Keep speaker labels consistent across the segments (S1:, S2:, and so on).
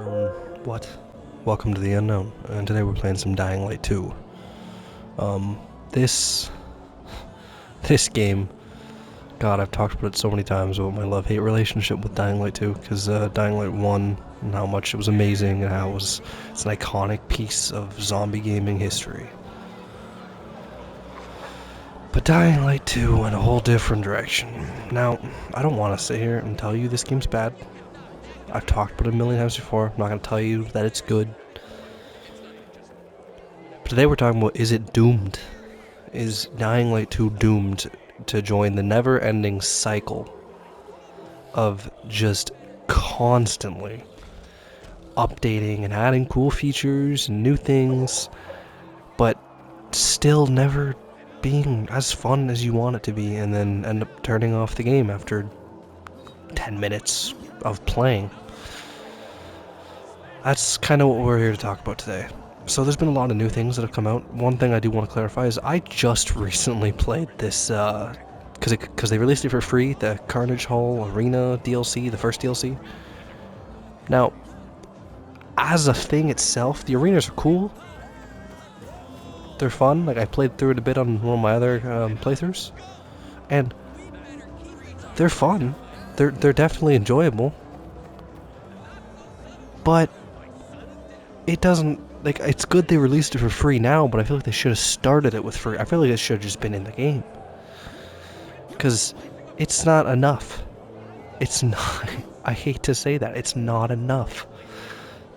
S1: Unknown what? Welcome to the unknown, and today we're playing some Dying Light 2. Um, this game, God, I've talked about it so many times about my love-hate relationship with Dying Light 2, because Dying Light 1, and how much it was amazing, and how it's an iconic piece of zombie gaming history. But Dying Light 2 went a whole different direction. Now, I don't want to sit here and tell you this game's bad. I've talked about it a million times before. I'm not going to tell you that it's good. But today we're talking about, is it doomed? Is Dying Light 2 doomed to join the never-ending cycle of just constantly updating and adding cool features and new things, but still never being as fun as you want it to be, and then end up turning off the game after 10 minutes of playing? That's kind of what we're here to talk about today. So there's been a lot of new things that have come out. One thing I do want to clarify is I just recently played this, because they released it for free, the Carnage Hall Arena DLC, the first DLC. Now, as a thing itself, the arenas are cool. They're fun. Like, I played through it a bit on one of my other playthroughs, and they're fun. They're definitely enjoyable. But it doesn't, like, it's good they released it for free now, but I feel like they should have started it with free. I feel like it should have just been in the game. Because it's not enough. It's not, I hate to say that, it's not enough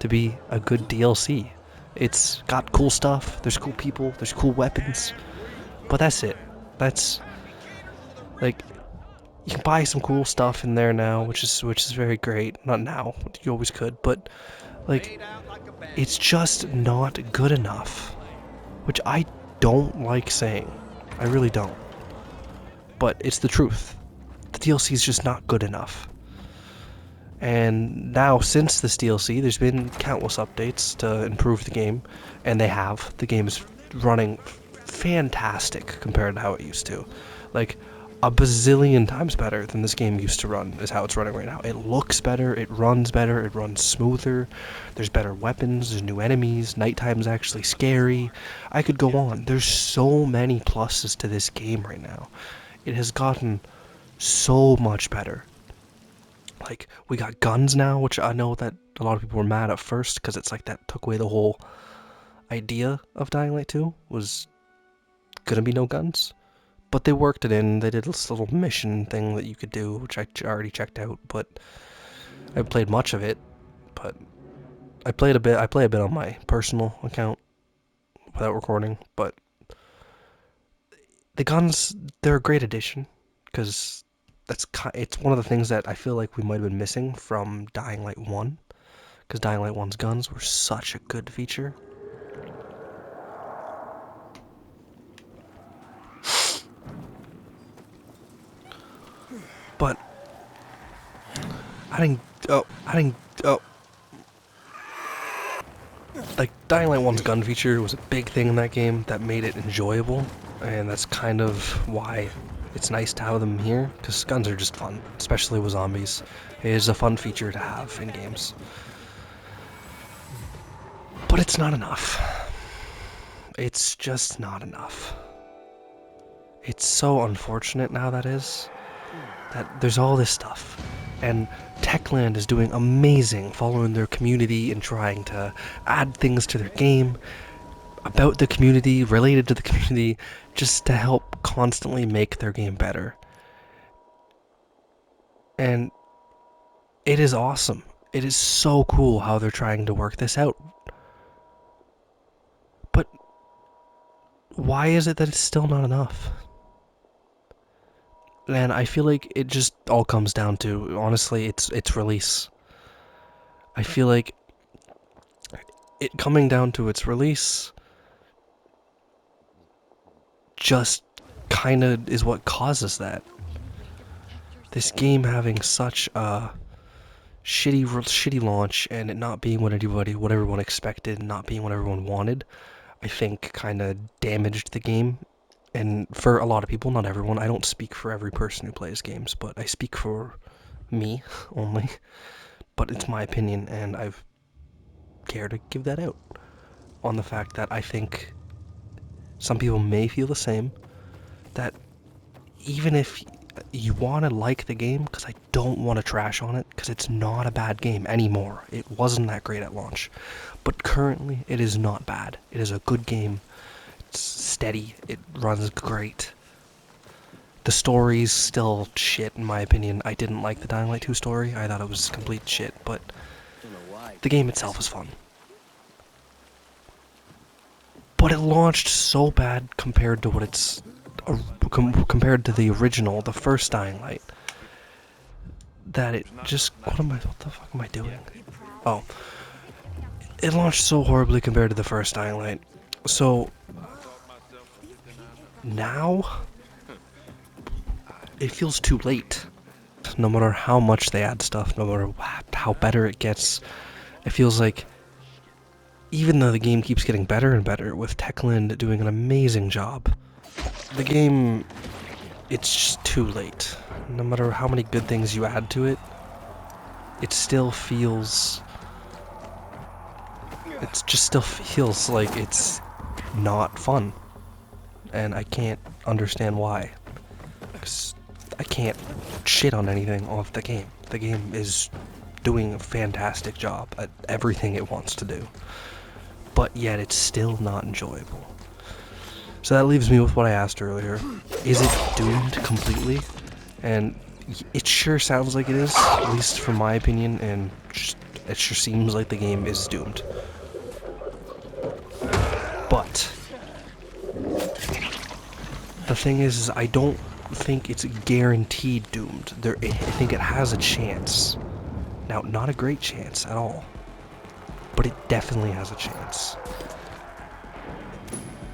S1: to be a good DLC. It's got cool stuff, there's cool people, there's cool weapons, but that's it. That's, like, you can buy some cool stuff in there now, which is very great. Not now, you always could, but, like, it's just not good enough. Which I don't like saying. I really don't. But it's the truth. The DLC is just not good enough. And now, since this DLC, there's been countless updates to improve the game, and they have. The game is running fantastic compared to how it used to. Like, a bazillion times better than this game used to run is how it's running right now. It looks better, it runs smoother, there's better weapons, there's new enemies, nighttime's actually scary. I could go on. There's so many pluses to this game right now. It has gotten so much better. Like, we got guns now, which I know that a lot of people were mad at first, because it's like that took away the whole idea of Dying Light 2, was gonna be no guns. But they worked it in. They did this little mission thing that you could do, which I already checked out, but I haven't played much of it. But I played a bit. I play a bit on my personal account without recording. But the guns, they're a great addition, because it's one of the things that I feel like we might have been missing from Dying Light 1, because Dying Light 1's guns were such a good feature. But like, Dying Light 1's gun feature was a big thing in that game that made it enjoyable, and that's kind of why it's nice to have them here, because guns are just fun, especially with zombies. It is a fun feature to have in games. But it's not enough. It's just not enough. It's so unfortunate now, that there's all this stuff, and Techland is doing amazing, following their community and trying to add things to their game about the community, related to the community, just to help constantly make their game better. And it is awesome. It is so cool how they're trying to work this out. But why is it that it's still not enough? And I feel like it just all comes down to, honestly, its release. I feel like it coming down to its release just kind of is what causes that. This game having such a shitty launch, and it not being what everyone expected, not being what everyone wanted, I think kind of damaged the game. And for a lot of people, not everyone, I don't speak for every person who plays games, but I speak for me only. But it's my opinion, and I've care to give that out on the fact that I think some people may feel the same, that even if you want to like the game, because I don't want to trash on it, because it's not a bad game anymore. It wasn't that great at launch, but currently it is not bad. It is a good game. It's steady. It runs great. The story's still shit, in my opinion. I didn't like the Dying Light 2 story. I thought it was complete shit, but the game itself is fun. But it launched so bad compared to what it's... compared to the original, the first Dying Light, that it just... what the fuck am I doing? Oh. It launched so horribly compared to the first Dying Light. So... now... it feels too late. No matter how much they add stuff, no matter how better it gets, it feels like, even though the game keeps getting better and better, with Techland doing an amazing job, the game, it's just too late. No matter how many good things you add to it, it still feels... it just still feels like it's not fun. And I can't understand why. Because I can't shit on anything off the game. The game is doing a fantastic job at everything it wants to do. But yet it's still not enjoyable. So that leaves me with what I asked earlier. Is it doomed completely? And it sure sounds like it is, at least from my opinion, and it sure seems like the game is doomed. But the thing is I don't think it's guaranteed doomed. I think it has a chance. Now, not a great chance at all, but it definitely has a chance.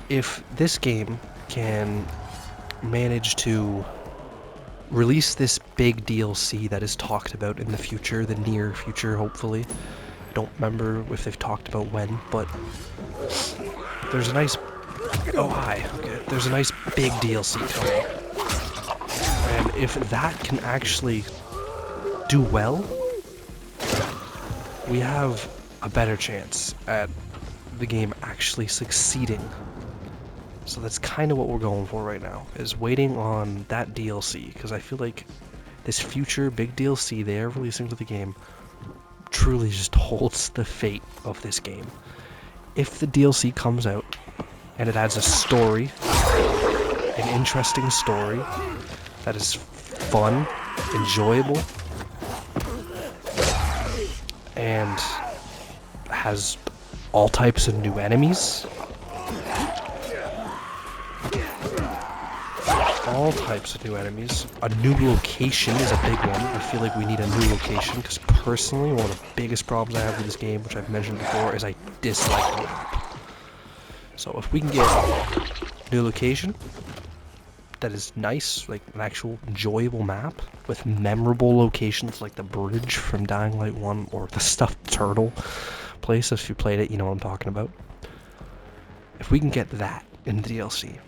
S1: If this game can manage to release this big DLC that is talked about in the future, the near future, hopefully. I don't remember if they've talked about when, but there's a nice... oh, hi. Okay. There's a nice big DLC coming. And if that can actually do well, we have a better chance at the game actually succeeding. So that's kind of what we're going for right now, is waiting on that DLC, because I feel like this future big DLC they are releasing for the game truly just holds the fate of this game. If the DLC comes out and it adds a story, an interesting story that is fun, enjoyable, and has all types of new enemies, a new location is a big one. I feel like we need a new location, because personally, one of the biggest problems I have with this game, which I've mentioned before, is I dislike the map. So if we can get a new location that is nice, like an actual enjoyable map, with memorable locations like the bridge from Dying Light 1, or the stuffed turtle place, if you played it, you know what I'm talking about. If we can get that in the DLC,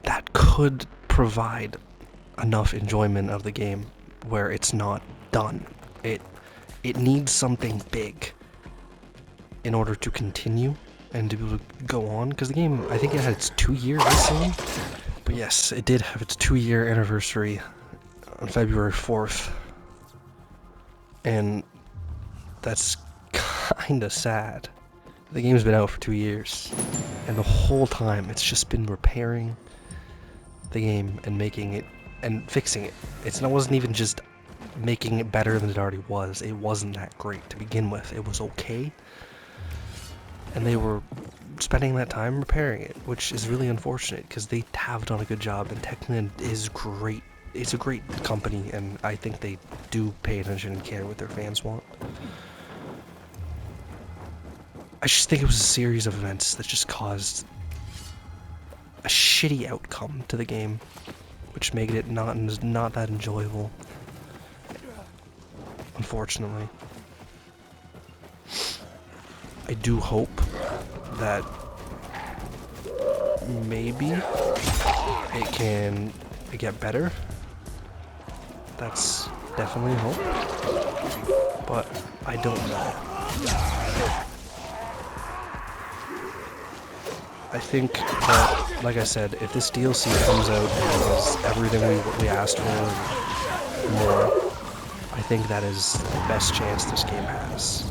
S1: that could provide enough enjoyment of the game where it's not done. It needs something big in order to continue and to be able to go on, because the game, I think it had its 2-year recently, but yes, it did have its 2-year anniversary on February 4th, and that's kinda sad. The game's been out for 2 years, and the whole time it's just been repairing the game and making it and fixing it. It wasn't even just making it better than it already was. It wasn't that great to begin with. It was okay, and they were spending that time repairing it, which is really unfortunate, because they have done a good job, and Techland is great. It's a great company, and I think they do pay attention and care what their fans want. I just think it was a series of events that just caused a shitty outcome to the game, which made it not that enjoyable, unfortunately. I do hope that maybe it can get better. That's definitely hope, but I don't know. I think that, like I said, if this DLC comes out and is everything we asked for and more, I think that is the best chance this game has.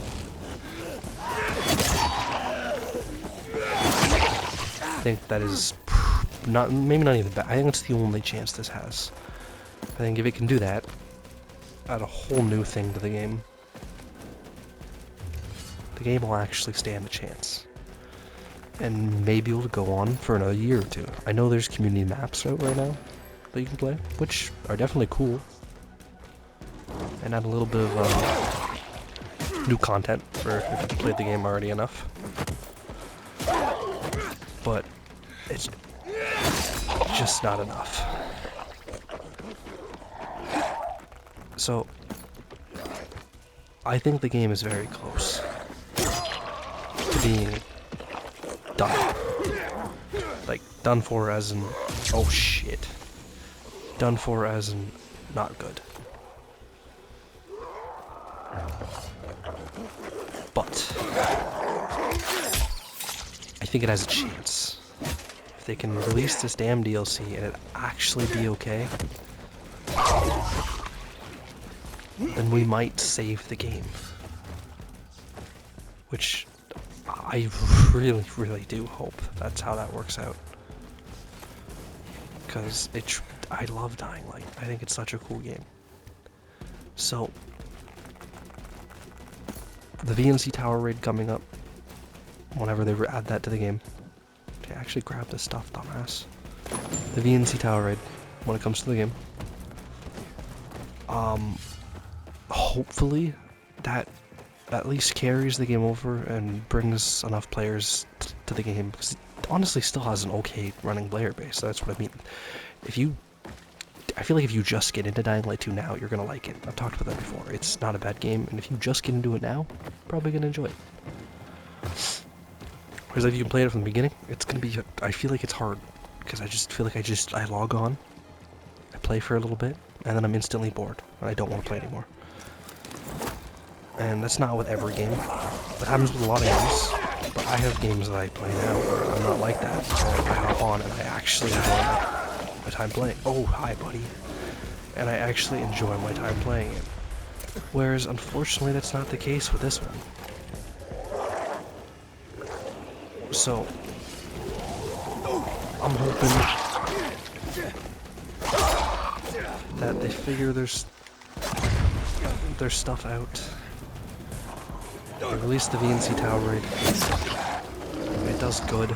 S1: I think that is maybe not even bad. I think it's the only chance this has. I think if it can do that, add a whole new thing to the game will actually stand a chance. And maybe it'll go on for another year or two. I know there's community maps out right now that you can play, which are definitely cool. And add a little bit of new content for if you played the game already enough. But it's just not enough. So, I think the game is very close to being done. Like, done for as in, oh shit. Done for as in, not good. But, I think it has a chance. If they can release this damn DLC and it actually be okay, then we might save the game. Which I really, really do hope that's how that works out. Because I love DyingLight. I think it's such a cool game. So, the VNC Tower raid coming up, whenever they add that to the game. Okay, actually grab this stuff, dumbass. The VNC Tower raid, when it comes to the game. Hopefully, that at least carries the game over and brings enough players to the game, because it honestly still has an okay running player base. That's what I mean. I feel like if you just get into Dying Light 2 now, you're gonna like it. I've talked about that before. It's not a bad game, and if you just get into it now, you're probably gonna enjoy it. Whereas if you can play it from the beginning, it's gonna be, I feel like it's hard, because I just feel like I log on, I play for a little bit, and then I'm instantly bored, and I don't want to play anymore. And that's not with every game. That happens with a lot of games, but I have games that I play now where I'm not like that. So I hop on and I actually enjoy my time playing. Oh, hi, buddy. And I actually enjoy my time playing it. Whereas, unfortunately, that's not the case with this one. So, I'm hoping that they figure their stuff out. They released the VNC Tower raid. It does good.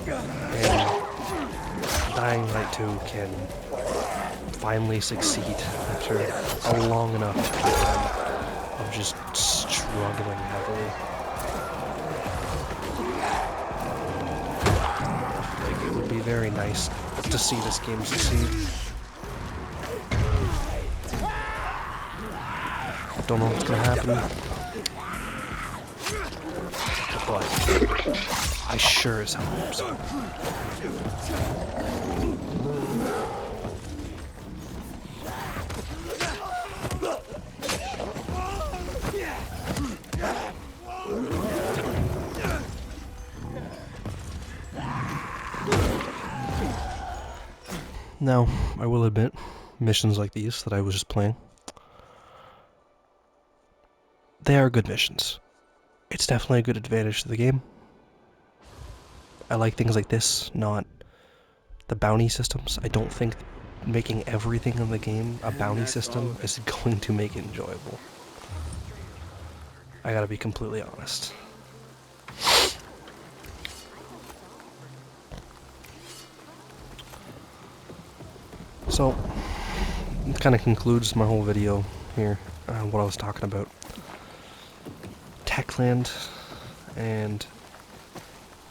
S1: And Dying Light 2 can finally succeed after a long enough time of just struggling heavily. Like, it would be very nice to see this game succeed. Don't know what's gonna happen, but I sure as hell hope so. Now, I will admit, missions like these that I was just playing, they are good missions. It's definitely a good advantage to the game. I like things like this, not the bounty systems. I don't think making everything in the game a bounty system is going to make it enjoyable. I gotta be completely honest. So, it kind of concludes my whole video here, what I was talking about. Techland and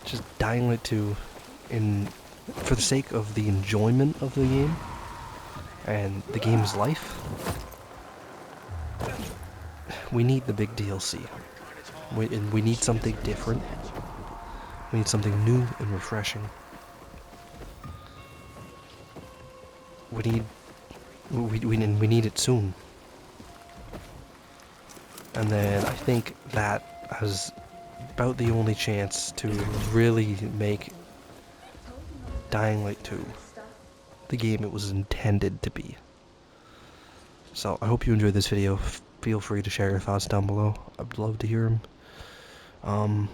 S1: just Dying Light 2 for the sake of the enjoyment of the game and the game's life. We need the big DLC. We need something different. We need something new and refreshing. We need We need it soon. And then I think that has about the only chance to really make Dying Light 2 the game it was intended to be. So I hope you enjoyed this video. Feel free to share your thoughts down below. I'd love to hear them.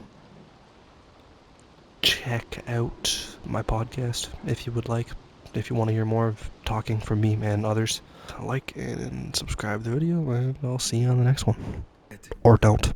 S1: Check out my podcast if you would like. If you want to hear more of talking from me and others. Like and subscribe to the video, and I'll see you on the next one. Or don't.